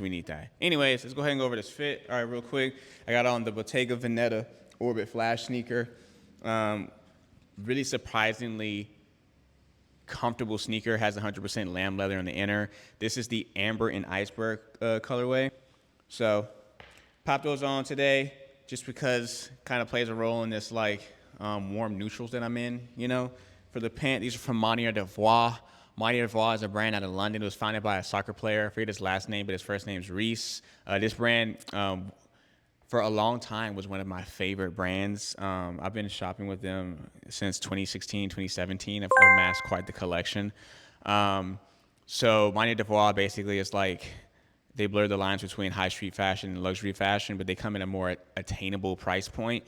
We need that. Anyways, let's go ahead and go over this fit. All right, real quick. I got on the Bottega Veneta Orbit Flash sneaker. Um, Really surprisingly comfortable sneaker. Has 100% lamb leather on the inner. This is the Amber and Iceberg colorway. So pop those on today just because kind of plays a role in this like warm neutrals that I'm in, you know. For the pant, these are from Monier Devois. Monier Devois is a brand out of London. It was founded by a soccer player. I forget his last name, but his first name is Reese. This brand for a long time was one of my favorite brands. I've been shopping with them since 2016, 2017. I've amassed quite the collection. So Monier Devois basically is like they blur the lines between high street fashion and luxury fashion, but they come in a more attainable price point,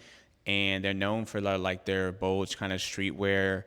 and they're known for like their bold kind of streetwear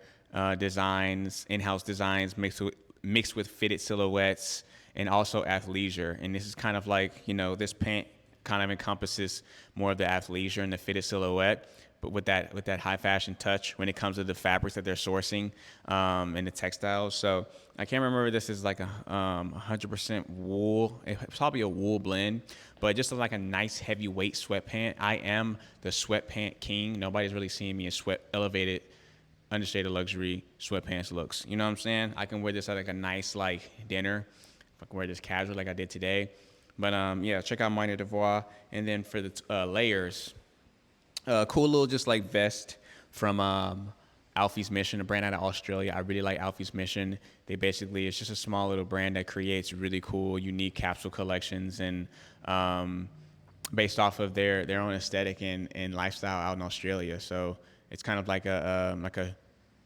designs, in-house designs mixed with fitted silhouettes and also athleisure. And this is kind of like, this pant kind of encompasses more of the athleisure and the fitted silhouette, but with that high fashion touch when it comes to the fabrics that they're sourcing and the textiles. So I can't remember if this is like a 100% wool. It's probably a wool blend, but just like a nice heavyweight sweatpant. I am the sweatpant king. Nobody's really seeing me in elevated, understated luxury sweatpants looks. You know what I'm saying? I can wear this at like a nice like dinner. If I can wear this casual like I did today. But yeah, check out Monier Devois. And then for the layers, cool little just like vest from Alfie's Mission, a brand out of Australia. I really like Alfie's Mission. It's just a small little brand that creates really cool, unique capsule collections and based off of their own aesthetic and lifestyle out in Australia. So it's kind of like an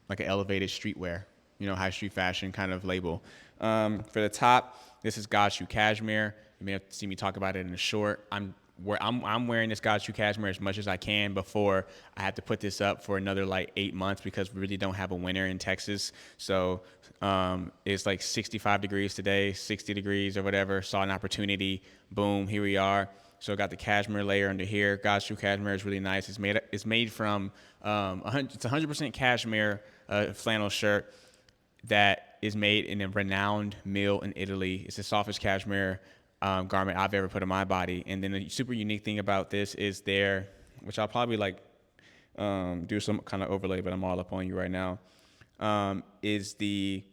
elevated streetwear, high street fashion kind of label. For the top, this is God Shoe Cashmere. You may have seen me talk about it in the short. I'm wearing this God Shoe Cashmere as much as I can before I have to put this up for another like 8 months because we really don't have a winter in Texas. So it's like 65 degrees today, 60 degrees or whatever. Saw an opportunity. Boom, here we are. So I got the cashmere layer under here. God Shoe Cashmere is really nice. It's made from it's 100% cashmere flannel shirt that is made in a renowned mill in Italy. It's the softest cashmere garment I've ever put on my body. And then the super unique thing about this is which I'll probably like do some kind of overlay, but I'm all up on you right now, is the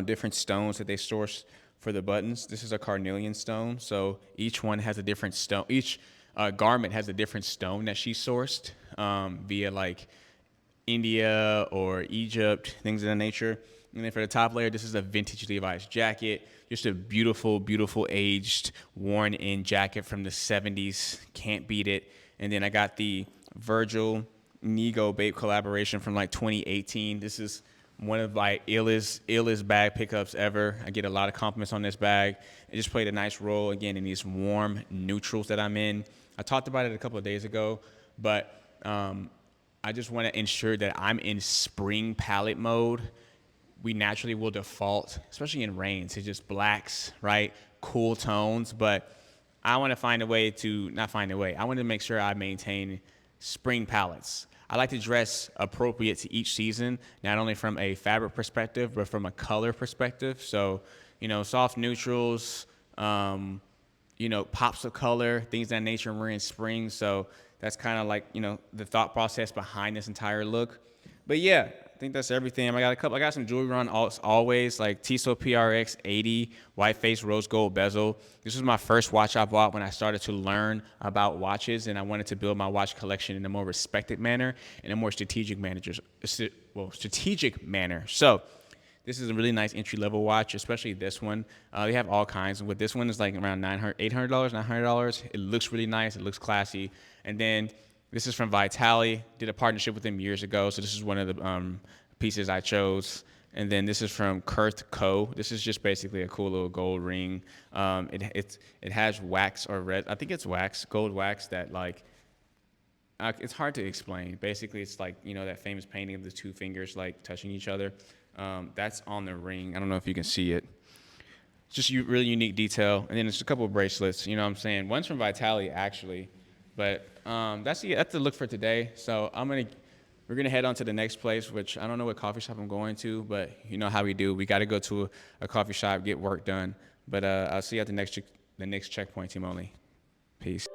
different stones that they source for the buttons. This is a carnelian stone, so each one has a different stone. Each garment has a different stone that she sourced via like India or Egypt, things of that nature. And then for the top layer, this is a vintage Levi's jacket. Just a beautiful, beautiful aged, worn in jacket from the 70s. Can't beat it. And then I got the Virgil Nego Bape collaboration from like 2018. This is one of my illest bag pickups ever. I get a lot of compliments on this bag. It just played a nice role, again, in these warm neutrals that I'm in. I talked about it a couple of days ago, but I just want to ensure that I'm in spring palette mode. We naturally will default, especially in rain, to just blacks, right? Cool tones. But I want to find a way to, not find a way, I want to make sure I maintain spring palettes. I like to dress appropriate to each season, not only from a fabric perspective, but from a color perspective. So, soft neutrals, pops of color, things of that nature. We're in spring. So that's kind of like, the thought process behind this entire look. But yeah, I think that's everything. I got some jewelry on always, like Tissot PRX 80 white face rose gold bezel. This was my first watch I bought when I started to learn about watches, and I wanted to build my watch collection in a more respected manner, in a more strategic manner. So this is a really nice entry-level watch, especially this one. They have all kinds. With this one, it's like around $800, $900. It looks really nice. It looks classy. And then this is from Vitali. Did a partnership with them years ago, so this is one of the pieces I chose. And then this is from Kurth Co. This is just basically a cool little gold ring. It has wax or red. I think it's wax, gold wax that like. It's hard to explain. Basically, it's like that famous painting of the two fingers like touching each other. That's on the ring. I don't know if you can see it. It's just really unique detail. And then there's a couple of bracelets. You know what I'm saying? One's from Vitali actually. But that's the look for today. So we're gonna head on to the next place, which I don't know what coffee shop I'm going to, but you know how we do. We got to go to a coffee shop, get work done. But I'll see you at the the Knicks Checkpoint Team Only. Peace.